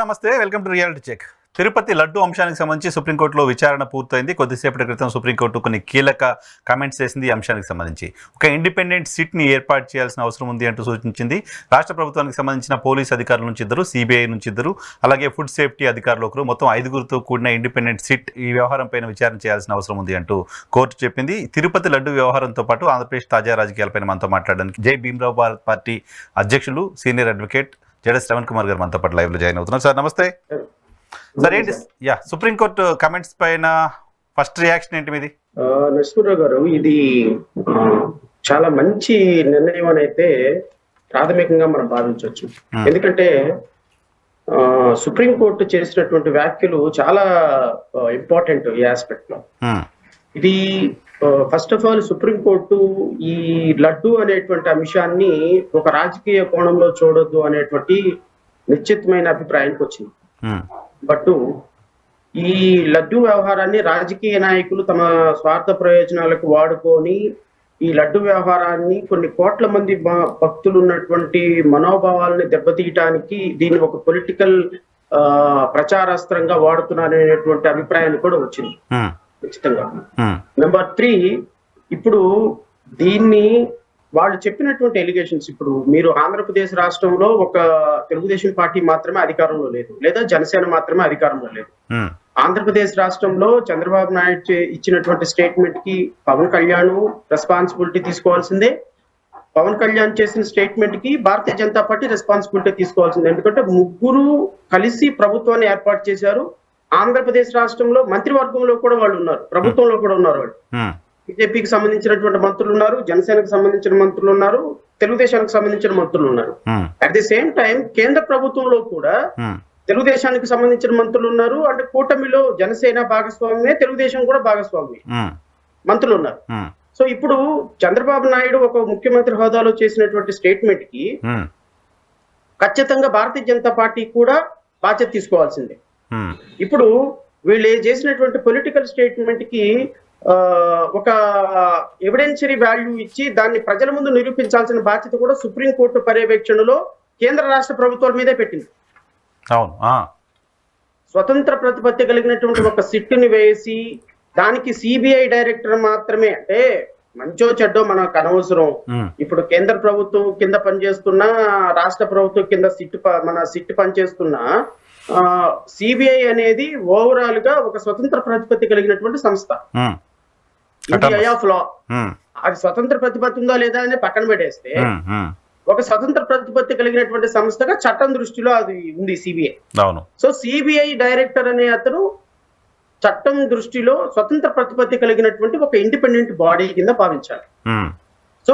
నమస్తే, welcome to reality check. Tirupati laddu అంశానికి సంబంధించి సుప్రీంకోర్టులో విచారణ పూర్తయింది. కొద్దిసేపటి క్రితం సుప్రీంకోర్టు కొన్ని కీలక కామెంట్స్ చేసింది ఈ అంశానికి సంబంధించి. ఒక ఇండిపెండెంట్ సిట్ని ఏర్పాటు చేయాల్సిన అవసరం ఉంది అంటూ సూచించింది. రాష్ట్ర ప్రభుత్వానికి సంబంధించిన పోలీస్ అధికారుల నుంచి ఇద్దరు, సిబిఐ నుంచి ఇద్దరు, అలాగే ఫుడ్ సేఫ్టీ అధికారులు ఒకరు, మొత్తం 5గురితో కూడిన ఇండిపెండెంట్ సిట్ ఈ వ్యవహారం పైన విచారణ చేయాల్సిన అవసరం ఉంది అంటూ కోర్టు చెప్పింది. తిరుపతి లడ్డు వ్యవహారంతో పాటు ఆంధ్రప్రదేశ్ తాజా రాజకీయాలపైన మనతో మాట్లాడడానికి జై భీమరావు భారత్ పార్టీ అధ్యక్షులు, సీనియర్ అడ్వకేట్ జడస్ శ్రవణ్ కుమార్ గారు మనతో పాటు లైవ్లో జాయిన్ అవుతున్నారు. సార్ నమస్తే. సార్ ఏంటి సుప్రీంకోర్టు కమెంట్స్ పైన ఫస్ట్ రియాక్షన్ ఏంటి మీది? నరసింహరావు గారు, ఇది చాలా మంచి నిర్ణయం అని అయితే ప్రాథమికంగా మనం భావించవచ్చు. ఎందుకంటే సుప్రీంకోర్టు చేసినటువంటి వ్యాఖ్యలు చాలా ఇంపార్టెంట్ ఈ ఆస్పెక్ట్ లో. ఇది ఫస్ట్ ఆఫ్ ఆల్ సుప్రీంకోర్టు ఈ లడ్డు అనేటువంటి అంశాన్ని ఒక రాజకీయ కోణంలో చూడొద్దు అనేటువంటి నిశ్చితమైన అభిప్రాయానికి వచ్చింది. బట్ ఈ లడ్డు వ్యవహారాన్ని రాజకీయ నాయకులు తమ స్వార్థ ప్రయోజనాలకు వాడుకొని ఈ లడ్డు వ్యవహారాన్ని కొన్ని కోట్ల మంది భక్తులు ఉన్నటువంటి మనోభావాలని దెబ్బతీయటానికి దీన్ని ఒక పొలిటికల్ ప్రచారాస్త్రంగా వాడుతున్నారనేటువంటి అభిప్రాయాన్ని కూడా వచ్చింది ఖచ్చితంగా. నెంబర్ 3, ఇప్పుడు దీన్ని వాళ్ళు చెప్పినటువంటి ఎలిగేషన్స్, ఇప్పుడు మీరు ఆంధ్రప్రదేశ్ రాష్ట్రంలో ఒక తెలుగుదేశం పార్టీ మాత్రమే అధికారంలో లేదు, లేదా జనసేన మాత్రమే అధికారంలో లేదు. ఆంధ్రప్రదేశ్ రాష్ట్రంలో చంద్రబాబు నాయుడు ఇచ్చినటువంటి స్టేట్మెంట్ కి పవన్ కళ్యాణ్ రెస్పాన్సిబిలిటీ తీసుకోవాల్సిందే. పవన్ కళ్యాణ్ చేసిన స్టేట్మెంట్ కి భారతీయ జనతా పార్టీ రెస్పాన్సిబిలిటీ తీసుకోవాల్సిందే. ఎందుకంటే ముగ్గురు కలిసి ప్రభుత్వాన్ని ఏర్పాటు చేశారు. ఆంధ్రప్రదేశ్ రాష్ట్రంలో మంత్రివర్గంలో కూడా వాళ్ళు ఉన్నారు, ప్రభుత్వంలో కూడా ఉన్నారు. వాళ్ళు బీజేపీకి సంబంధించినటువంటి మంత్రులు ఉన్నారు, జనసేనకు సంబంధించిన మంత్రులు ఉన్నారు, తెలుగుదేశానికి సంబంధించిన మంత్రులు ఉన్నారు. అట్ ది సేమ్ టైం కేంద్ర ప్రభుత్వంలో కూడా తెలుగుదేశానికి సంబంధించిన మంత్రులు ఉన్నారు. అంటే కూటమిలో జనసేన భాగస్వామ్యమే, తెలుగుదేశం కూడా భాగస్వామ్యమే, మంత్రులు ఉన్నారు. సో ఇప్పుడు చంద్రబాబు నాయుడు ఒక ముఖ్యమంత్రి హోదాలో చేసినటువంటి స్టేట్మెంట్ కి ఖచ్చితంగా భారతీయ జనతా పార్టీ కూడా బాధ్యత తీసుకోవాల్సిందే. ఇప్పుడు వీళ్ళు చేసినటువంటి పొలిటికల్ స్టేట్మెంట్ కి ఒక ఎవిడెన్షియరీ వాల్యూ ఇచ్చి దాన్ని ప్రజల ముందు నిరూపించాల్సిన బాధ్యత కూడా సుప్రీంకోర్టు పర్యవేక్షణలో కేంద్ర రాష్ట్ర ప్రభుత్వాల మీదే పెట్టింది. స్వతంత్ర ప్రతిపత్తి కలిగినటువంటి ఒక సిట్టుని వేసి దానికి సిబిఐ డైరెక్టర్ మాత్రమే, అంటే మంచో చెడ్డో మనకు అనవసరం. ఇప్పుడు కేంద్ర ప్రభుత్వం కింద పనిచేస్తున్న, రాష్ట్ర ప్రభుత్వం కింద సిట్ పనిచేస్తున్న సిబిఐ అనేది ఓవరాల్ గా ఒక స్వతంత్ర ప్రతిపత్తి కలిగినటువంటి సంస్థ. ఆఫ్ లా అది స్వతంత్ర ప్రతిపత్తి ఉందా లేదా అని పక్కన పెట్టేస్తే ఒక స్వతంత్ర ప్రతిపత్తి కలిగినటువంటి సంస్థగా చట్టం దృష్టిలో అది ఉంది సిబిఐ. సో సిబిఐ డైరెక్టర్ అనే అతను చట్టం దృష్టిలో స్వతంత్ర ప్రతిపత్తి కలిగినటువంటి ఒక ఇండిపెండెంట్ బాడీ కింద భావించాలి. సో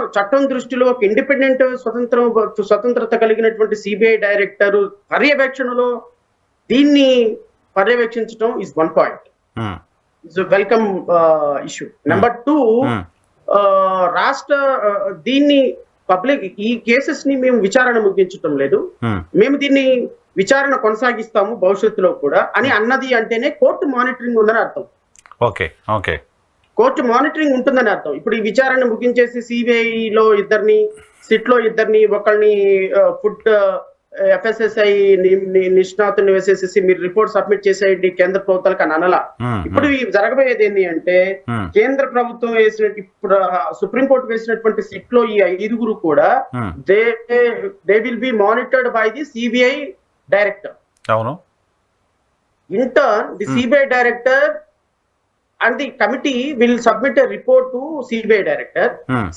చట్టం దృష్టిలో ఒక ఇండిపెండెంట్ స్వతంత్రత కలిగినటువంటి సిబిఐ డైరెక్టర్ పర్యవేక్షణలో దీన్ని పర్యవేక్షించడం is one point, is welcome issue. Number 2, రాష్ట్ర దీన్ని పబ్లిక్ ఈ కేసెస్ ని మేము విచారణ ముగించడం లేదు, మేము దీన్ని విచారణ కొనసాగిస్తాము భవిష్యత్తులో కూడా అని అన్నది అంటేనే కోర్టు మానిటరింగ్ ఉందని అర్థం. కోర్టు మానిటరింగ్ ఉంటుందని అర్థం. ఇప్పుడు ఈ విచారణ ముగించేసి సిబిఐలో ఇద్దరిని, సిట్ లో ఇద్దరిని, ఒకరిని ఫుడ్ ఎఫ్ఎస్ఎస్ఐ నిష్ణాతుని వేసేసి మీరు రిపోర్ట్ సబ్మిట్ చేసేయండి కేంద్ర ప్రభుత్వాలకు అని అనలా. ఇప్పుడు జరగబోయేది ఏంటి అంటే కేంద్ర ప్రభుత్వం ఇప్పుడు సుప్రీంకోర్టు వేసినటువంటి సిట్ లో ఈ 5గురు కూడా they will be monitored by the CBI director. In turn the CBI director and the committee will submit a report to CBI director.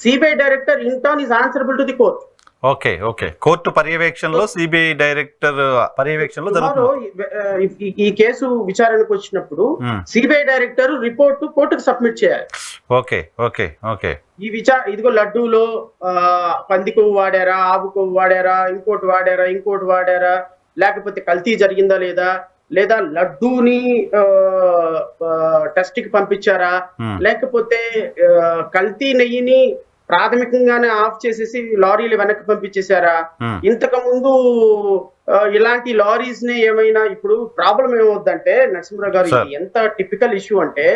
CBI director in turn is answerable to the court. Court పర్యవేక్షణలో CBI director పర్యవేక్షణలో జరుగుతుంది. ఈ case విచారణకు వచ్చినప్పుడు CBI director report కోర్టుకు submit చేయాలి. ఇదిగో లడ్డూలో పంది కొవ్వు వాడారా, ఆవు కొవ్వు వాడారా, ఇంకోటి వాడారా, లేకపోతే కల్తీ జరిగిందా లేదా లడ్డూని టెస్ట్ కి పంపించారా, లేకపోతే కల్తీ నెయ్యిని ప్రాథమికంగానే ఆఫ్ చేసేసి లారీలు వెనక్కి పంపించేశారా, ఇంతకు ముందు ఇలాంటి లారీస్ నే ఏమైనా. ఇప్పుడు ప్రాబ్లం ఏమవుద్దంటే నరసింహరావు గారు, ఎంత టిపికల్ ఇష్యూ అంటే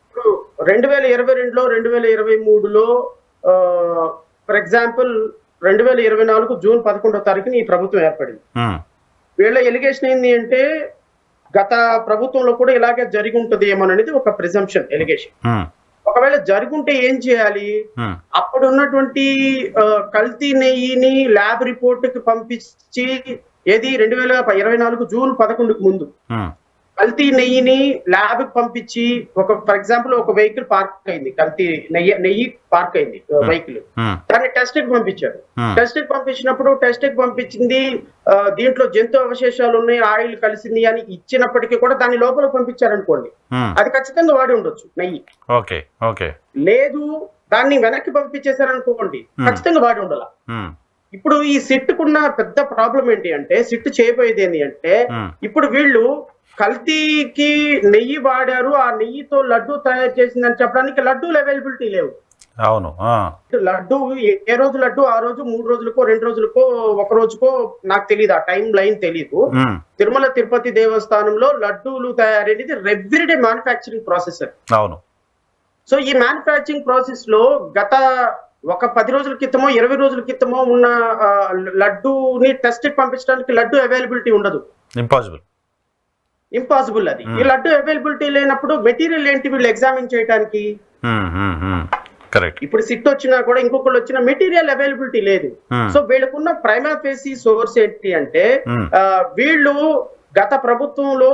ఇప్పుడు 2022లో 2023లో ఫర్ ఎగ్జాంపుల్ 2024 జూన్ 11వ తారీఖున ఈ ప్రభుత్వం ఏర్పడింది. వీళ్ళ ఎలిగేషన్ ఏంది అంటే గత ప్రభుత్వంలో కూడా ఇలాగే జరిగి ఉంటది ఏమోననేది ఒక ప్రిజంప్షన్ ఎలిగేషన్. ఒకవేళ జరుగుంటే ఏం చేయాలి? అప్పుడు ఉన్నటువంటి కల్తీ నెయ్యిని ల్యాబ్ రిపోర్ట్ కి పంపించి ఏది 2024 జూన్ 11కు ముందు కల్తీ నెయ్యిని ల్యాబ్ కి పంపించి ఫర్ ఎగ్జాంపుల్ ఒక వెహికల్ పార్క్ అయింది, కల్తీ నెయ్యి పార్క్ అయింది వెహికల్, దాన్ని టెస్ట్ కి పంపించారు. టెస్ట్ కి పంపించినప్పుడు టెస్ట్ కి పంపించింది దీంట్లో జంతు అవశేషాలు ఉన్నాయి, ఆయిల్ కలిసింది అని ఇచ్చినప్పటికీ కూడా దాని లోపల పంపించారు అనుకోండి, అది ఖచ్చితంగా వాడి ఉండొచ్చు నెయ్యి. లేదు దాన్ని వెనక్కి పంపించేశారనుకోండి, ఖచ్చితంగా వాడి ఉండాల. ఇప్పుడు ఈ సిట్టుకున్న పెద్ద ప్రాబ్లం ఏంటి అంటే, సిట్టు చేయబోయేది ఏంటి అంటే, ఇప్పుడు వీళ్ళు కల్తీకి నెయ్యి వాడారు, ఆ నెయ్యితో లడ్డు తయారు చేసిందని చెప్పడానికి లడ్డూలు అవైలబిలిటీ లేవు. అవును, లడ్డు ఏ రోజు లడ్డు ఆ రోజు 3 రోజులకో 2 రోజులకో 1 రోజుకో నాకు తెలియదు, ఆ టైం లైన్ తెలియదు. తిరుమల తిరుపతి దేవస్థానంలో లడ్డూలు తయారనేది ఎవ్రీడే మ్యానుఫ్యాక్చరింగ్ ప్రాసెస్. అవును. సో ఈ మ్యానుఫ్యాక్చరింగ్ ప్రాసెస్ లో గత ఒక 10 రోజుల క్రితమో 20 రోజుల క్రితమో ఉన్న లడ్డూని టెస్ట్ పంపించడానికి లడ్డు అవైలబిలిటీ ఉండదు. ఇంపాసిబుల్ అది. ఈ లడ్డు అవైలబిలిటీ లేనప్పుడు మెటీరియల్ ఏంటి వీళ్ళు ఎగ్జామిన్ చేయడానికి? ఇప్పుడు సిట్ వచ్చినా కూడా ఇంకొకళ్ళు వచ్చిన మెటీరియల్ అవైలబిలిటీ లేదు. సో వీళ్ళకున్న ప్రైమా ఫేసి సోర్స్ ఏంటి అంటే, వీళ్ళు గత ప్రభుత్వంలో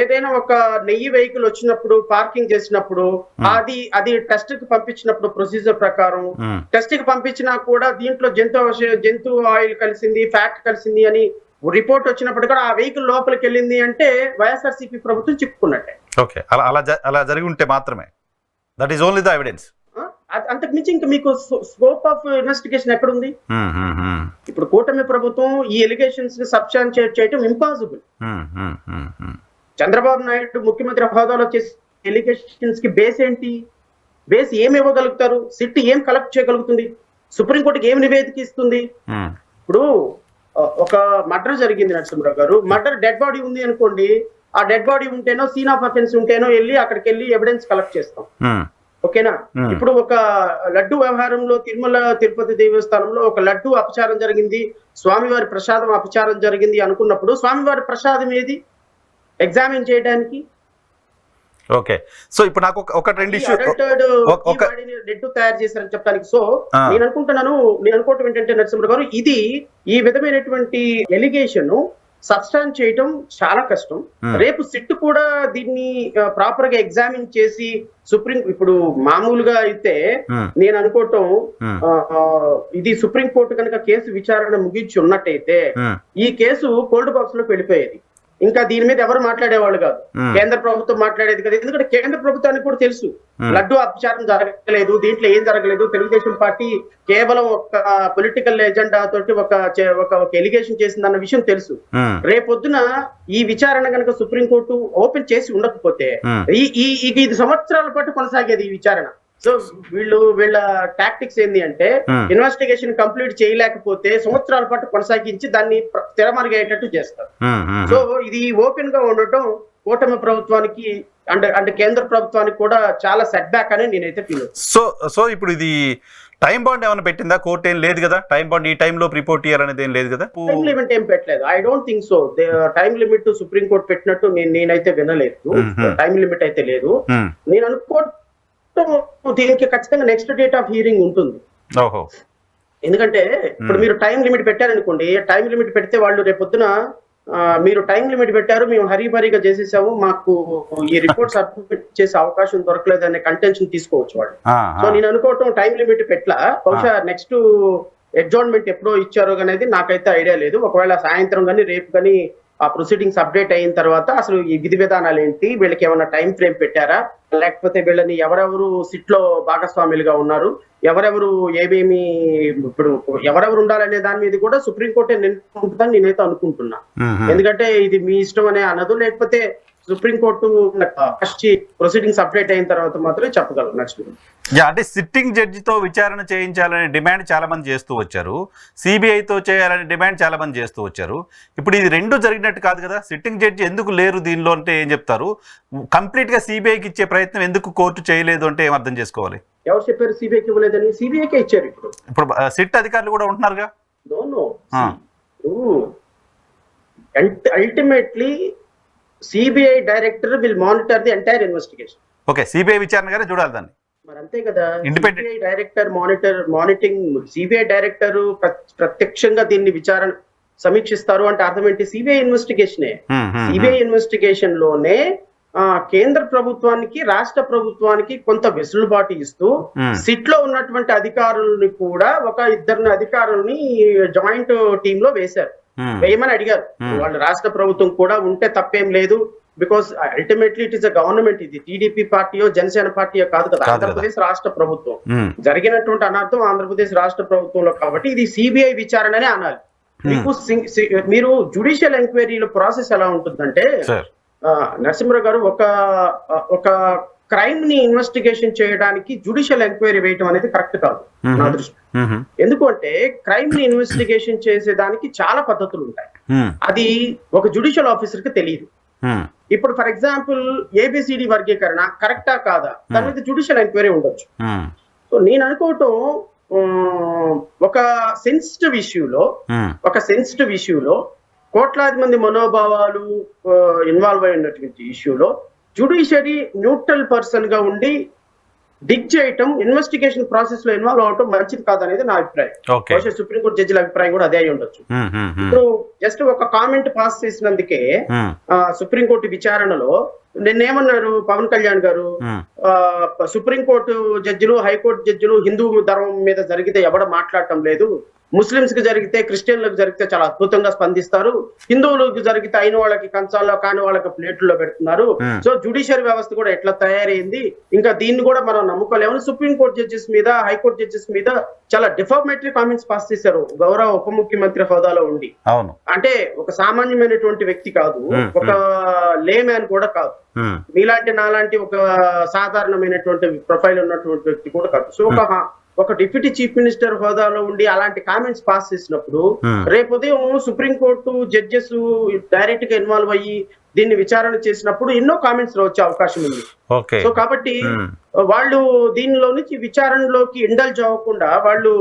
ఏదైనా ఒక నెయ్యి వెహికల్ వచ్చినప్పుడు పార్కింగ్ చేసినప్పుడు అది టెస్ట్ కి పంపించినప్పుడు ప్రొసీజర్ ప్రకారం టెస్ట్ కి పంపించినా కూడా దీంట్లో జంతు ఆయిల్ కలిసింది, ఫ్యాట్ కలిసింది అని రిపోర్ట్ వచ్చినప్పుడు కూడా ఆ వెహికల్ లోపలికి వెళ్ళింది అంటే వైఎస్ఆర్సీపీ ప్రభుత్వం చిక్కుకున్నట్టే. అలా జరిగి ఉంటే మాత్రమే, that is only the evidence. అంతకు మించి ఇంకా మీకు స్కోప్ ఆఫ్ ఇన్వెస్టిగేషన్ ఎక్కడుంది? ఇప్పుడు కూటమి ప్రభుత్వం ఈ ఎలిగేషన్స్ ని సబ్స్టాన్షియేట్ చేయడం ఇంపాసిబుల్. చంద్రబాబు నాయుడు ముఖ్యమంత్రి హోదాలో చేసే ఎలిగేషన్స్ కి బేస్ ఏంటి? బేస్ ఏమి ఇవ్వగలుగుతారు? సిట్ ఏం కలెక్ట్ చేయగలుగుతుంది? సుప్రీంకోర్టుకి ఏం నివేదిక ఇస్తుంది? ఇప్పుడు ఒక మర్డర్ జరిగింది నరసింహరావు గారు, మర్డర్ డెడ్ బాడీ ఉంది అనుకోండి, ఆ డెడ్ బాడీ ఉంటేనో సీన్ ఆఫ్ అఫెన్స్ ఉంటేనో అక్కడికి వెళ్ళి ఎవిడెన్స్ కలెక్ట్ చేస్తాం, ఓకేనా? ఇప్పుడు ఒక లడ్డు వ్యవహారంలో తిరుమల తిరుపతి దేవస్థానంలో ఒక లడ్డు అపచారం జరిగింది, స్వామివారి ప్రసాదం అపచారం జరిగింది అనుకున్నప్పుడు స్వామివారి ప్రసాదం ఏది ఎగ్జామిన్ చేయడానికి? ఓకే, సో ఇప్పుడు నాకు ఒక రెండు ఇష్యూ లడ్డు తయారు చేశారని చెప్పడానికి. సో నేను అనుకోవటం ఏంటంటే నరసింహరావు గారు, ఇది ఈ విధమైనటువంటి ఎలిగేషన్ సబ్స్టాన్స్ చేయటం చాలా కష్టం. రేపు సిట్ కూడా దీన్ని ప్రాపర్ గా ఎగ్జామిన్ చేసి ఇప్పుడు మామూలుగా అయితే నేను అనుకోవటం, ఇది సుప్రీం కోర్టు కనుక కేసు విచారణ ముగించి ఉన్నట్టయితే ఈ కేసు కోల్డ్ బాక్స్ లోకి వెళ్ళిపోయేది. ఇంకా దీని మీద ఎవరు మాట్లాడేవాళ్ళు కాదు, కేంద్ర ప్రభుత్వం మాట్లాడేది కదా. ఎందుకంటే కేంద్ర ప్రభుత్వానికి కూడా తెలుసు లడ్డు అపచారం జరగలేదు, దీంట్లో ఏం జరగలేదు. తెలుగుదేశం పార్టీ కేవలం ఒక పొలిటికల్ ఎజెండా తోటి ఒక ఎలిగేషన్ చేసిందన్న విషయం తెలుసు. రేపొద్దున ఈ విచారణ కనుక సుప్రీంకోర్టు ఓపెన్ చేసి ఉండకపోతే ఇది సంవత్సరాల పాటు కొనసాగేది ఈ విచారణ. సో వీళ్ళ టాక్టిక్స్ ఏంది అంటే, ఇన్వెస్టిగేషన్ కంప్లీట్ చేయలేకపోతే సంవత్సరాల పాటు కొనసాగించి దాన్ని తెరమరుగయ్యేటట్టు చేస్తారు. సో ఇది ఓపెన్ గా ఉండటం కూటమి ప్రభుత్వానికి అంటే కేంద్ర ప్రభుత్వానికి కూడా చాలా సెట్ బ్యాక్ అని నేనైతే ఫీల్ అవుతాను. సో ఇప్పుడు ఇది టైం బాండ్ ఏమైనా పెట్టిందా? కోర్టు ఏం లేదు కదా, టైం బాండ్ ఈ టైంలో రిపోర్ట్ చేయాలనేది ఏం లేదు కదా, టైం లిమిట్ ఏం పెట్టలేదు. I don't think so. Time limit supreme court పెట్టినట్టు నేనైతే వినలేదు. టైం లిమిట్ అయితే లేదు. నేను దీనికి ఖచ్చితంగా నెక్స్ట్ డేట్ ఆఫ్ హియరింగ్ ఉంటుంది. ఎందుకంటే ఇప్పుడు మీరు టైం లిమిట్ పెట్టారనుకోండి, టైం లిమిట్ పెడితే వాళ్ళు రేపొద్దున మీరు టైం లిమిట్ పెట్టారు, మేము హరీబరీగా చేసేసాము, మాకు ఈ రిపోర్ట్ సబ్మిట్ చేసే అవకాశం దొరకలేదు అనే కంటెన్షన్ తీసుకోవచ్చు వాళ్ళు. సో నేను అనుకోవటం టైం లిమిట్ పెట్టలా, బహుశా నెక్స్ట్ అడ్జార్న్మెంట్ ఎప్పుడో ఇచ్చారో అనేది నాకైతే ఐడియా లేదు. ఒకవేళ సాయంత్రం కానీ రేపు కానీ ఆ ప్రొసీడింగ్స్ అప్డేట్ అయిన తర్వాత అసలు ఈ విధి విధానాలు ఏంటి, వీళ్ళకి ఏమైనా టైం ఫ్రేమ్ పెట్టారా, లేకపోతే వీళ్ళని ఎవరెవరు సిట్ లో భాగస్వాములుగా ఉన్నారు, ఎవరెవరు ఏమేమి ఇప్పుడు ఎవరెవరు ఉండాలనే దాని మీద కూడా సుప్రీంకోర్టే నిర్ణయించుకుంటుందని నేనైతే అనుకుంటున్నా. ఎందుకంటే ఇది మీ ఇష్టం అనే అనదు, లేకపోతే సుప్రీంకోర్టు ప్రొసీడింగ్స్ అప్డేట్ అయిన తర్వాత మాత్రమే చెప్పగలరు నెక్స్ట్. అంటే సిట్టింగ్ జడ్జితో విచారణ చేయించాలనే డిమాండ్ చాలా మంది చేస్తూ వచ్చారు, సిబిఐతో చేయాలనే డిమాండ్ చాలా మంది చేస్తూ వచ్చారు. ఇప్పుడు ఇది రెండు జరిగినట్టు కాదు కదా, సిట్టింగ్ జడ్జి ఎందుకు లేరు దీనిలో అంటే ఏం చెప్తారు? కంప్లీట్ గా సిబిఐకి ఇచ్చే ప్రయత్నం ఎందుకు కోర్టు చేయలేదు అంటే ఏం అర్థం చేసుకోవాలి? ఎవరు చెప్పారు సిబిఐకి ఇవ్వలేదని? సిబిఐకే ఇచ్చారు. ఇప్పుడు సిట్ అధికారులు కూడా ఉంటున్నారుగా. Ultimately CBI director will monitor the entire investigation. Okay, CBI విచారణగానే చూడాలి దాన్ని. మరి అంతే కదా, Independent. CBI director monitoring, CBI director ప్రత్యక్షంగా దీన్ని విచారణ సమీక్షిస్తారు అంటే అర్థం ఏంటి? సిబిఐ ఇన్వెస్టిగేషనే. సిబిఐ ఇన్వెస్టిగేషన్ లోనే కేంద్ర ప్రభుత్వానికి రాష్ట్ర ప్రభుత్వానికి కొంత వెసులుబాటు ఇస్తూ సిట్ లో ఉన్నటువంటి అధికారుల్ని కూడా ఒక ఇద్దరిని అధికారుల్ని జాయింట్ టీమ్ లో వేశారు, వేయమని అడిగారు. వాళ్ళు రాష్ట్ర ప్రభుత్వం కూడా ఉంటే తప్పేం లేదు, because ultimately it is a government. ఇది టీడీపీ పార్టీయో జనసేన పార్టీయో కాదు కదా, ఆంధ్రప్రదేశ్ రాష్ట్ర ప్రభుత్వం. జరిగినటువంటి అనర్థం ఆంధ్రప్రదేశ్ రాష్ట్ర ప్రభుత్వంలో కాబట్టి ఇది సిబిఐ విచారణనే అనాలి. మీకు మీరు జుడిషియల్ ఎంక్వైరీలో ప్రాసెస్ ఎలా ఉంటుందంటే, నరసింహరావు గారు, ఒక క్రైమ్ ని ఇన్వెస్టిగేషన్ చేయడానికి జుడిషియల్ ఎంక్వైరీ వేయటం అనేది కరెక్ట్ కాదు నా దృష్టి. ఎందుకంటే క్రైమ్ ని ఇన్వెస్టిగేషన్ చేసేదానికి చాలా పద్ధతులు ఉంటాయి, అది ఒక జుడిషియల్ ఆఫీసర్ కి తెలియదు. ఇప్పుడు ఫర్ ఎగ్జాంపుల్ ఏబిసిడి వర్గీకరణ కరెక్టా కాదా, దాని మీద జుడిషియల్ ఎంక్వైరీ ఉండొచ్చు. సో నేను అనుకోవటం ఒక సెన్సిటివ్ ఇష్యూలో కోట్లాది మంది మనోభావాలు ఇన్వాల్వ్ అయినటువంటి ఇష్యూలో జుడిషియరీ న్యూట్రల్ పర్సన్ గా ఉండి డిగ్ చేయటం, ఇన్వెస్టిగేషన్ ప్రాసెస్ లో ఇన్వాల్వ్ అవటం మంచిది కాదనేది నా అభిప్రాయం. బహుశా సుప్రీంకోర్టు జడ్జిల అభిప్రాయం కూడా అదే అయి ఉండొచ్చు. ఇప్పుడు జస్ట్ ఒక కామెంట్ పాస్ చేసినందుకే సుప్రీంకోర్టు విచారణలో నిన్నేమన్నారు పవన్ కళ్యాణ్ గారు, సుప్రీంకోర్టు జడ్జిలు హైకోర్టు జడ్జిలు హిందూ ధర్మం మీద జరిగితే ఎవడ మాట్లాడటం లేదు, ముస్లింస్ కి జరిగితే క్రిస్టియన్లకు జరిగితే చాలా అద్భుతంగా స్పందిస్తారు, హిందువులకు జరిగితే అయిన వాళ్ళకి కంచాల్లో కాని వాళ్ళకి ప్లేట్లలో పెడుతున్నారు. సో జుడిషియరీ వ్యవస్థ కూడా ఎట్లా తయారైంది, ఇంకా దీన్ని కూడా మనం నమ్ముకోలేమని సుప్రీంకోర్టు జడ్జెస్ మీద హైకోర్టు జడ్జెస్ మీద చాలా డిఫార్మేటరీ కామెంట్స్ పాస్ చేశారు గౌరవ ఉప ముఖ్యమంత్రి హోదాలో ఉండి. అంటే ఒక సామాన్యమైనటువంటి వ్యక్తి కాదు, ఒక లేమ్యాన్ కూడా కాదు, మీలాంటి నాలాంటి ఒక సాధారణమైనటువంటి ప్రొఫైల్ ఉన్నటువంటి వ్యక్తి కూడా కాదు. సో ఒక డిప్యూటీ చీఫ్ మినిస్టర్ హోదాలో ఉండి అలాంటి కామెంట్స్ పాస్ చేసినప్పుడు రేపు ఉదయం సుప్రీంకోర్టు జడ్జెస్ డైరెక్ట్ గా ఇన్వాల్వ్ అయ్యి దీన్ని విచారణ చేసినప్పుడు ఎన్నో కామెంట్స్ వచ్చే అవకాశం ఉంది. సో కాబట్టి వాళ్ళు దీనిలో నుంచి విచారణలోకి ఇండల్జ్ అవ్వకుండా వాళ్ళు